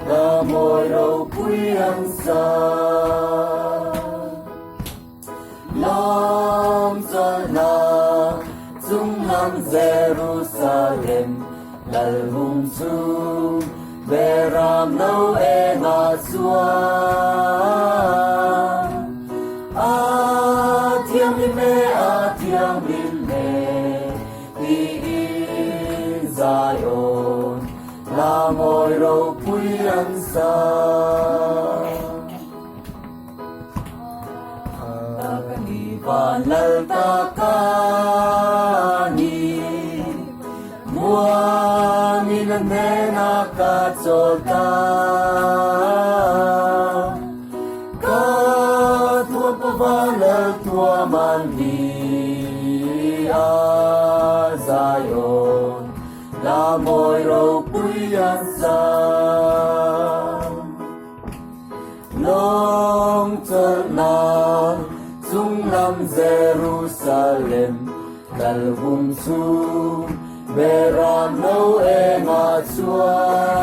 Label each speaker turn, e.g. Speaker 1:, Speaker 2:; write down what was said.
Speaker 1: là môi đầu quý ăn xa lòng cho na dung nam Jerusalem lal hung su beram nâu e nga xua thiêng lim mê đi Zion là môi đầu quý ăn xa và lal ta ca ni mua mi na ne na ca cho ta ca tua pa va lal tua man vi a Zion là môi đầu quý ăn xa long cho na dung nam Jerusalem dal hung su beram nâu e nga chua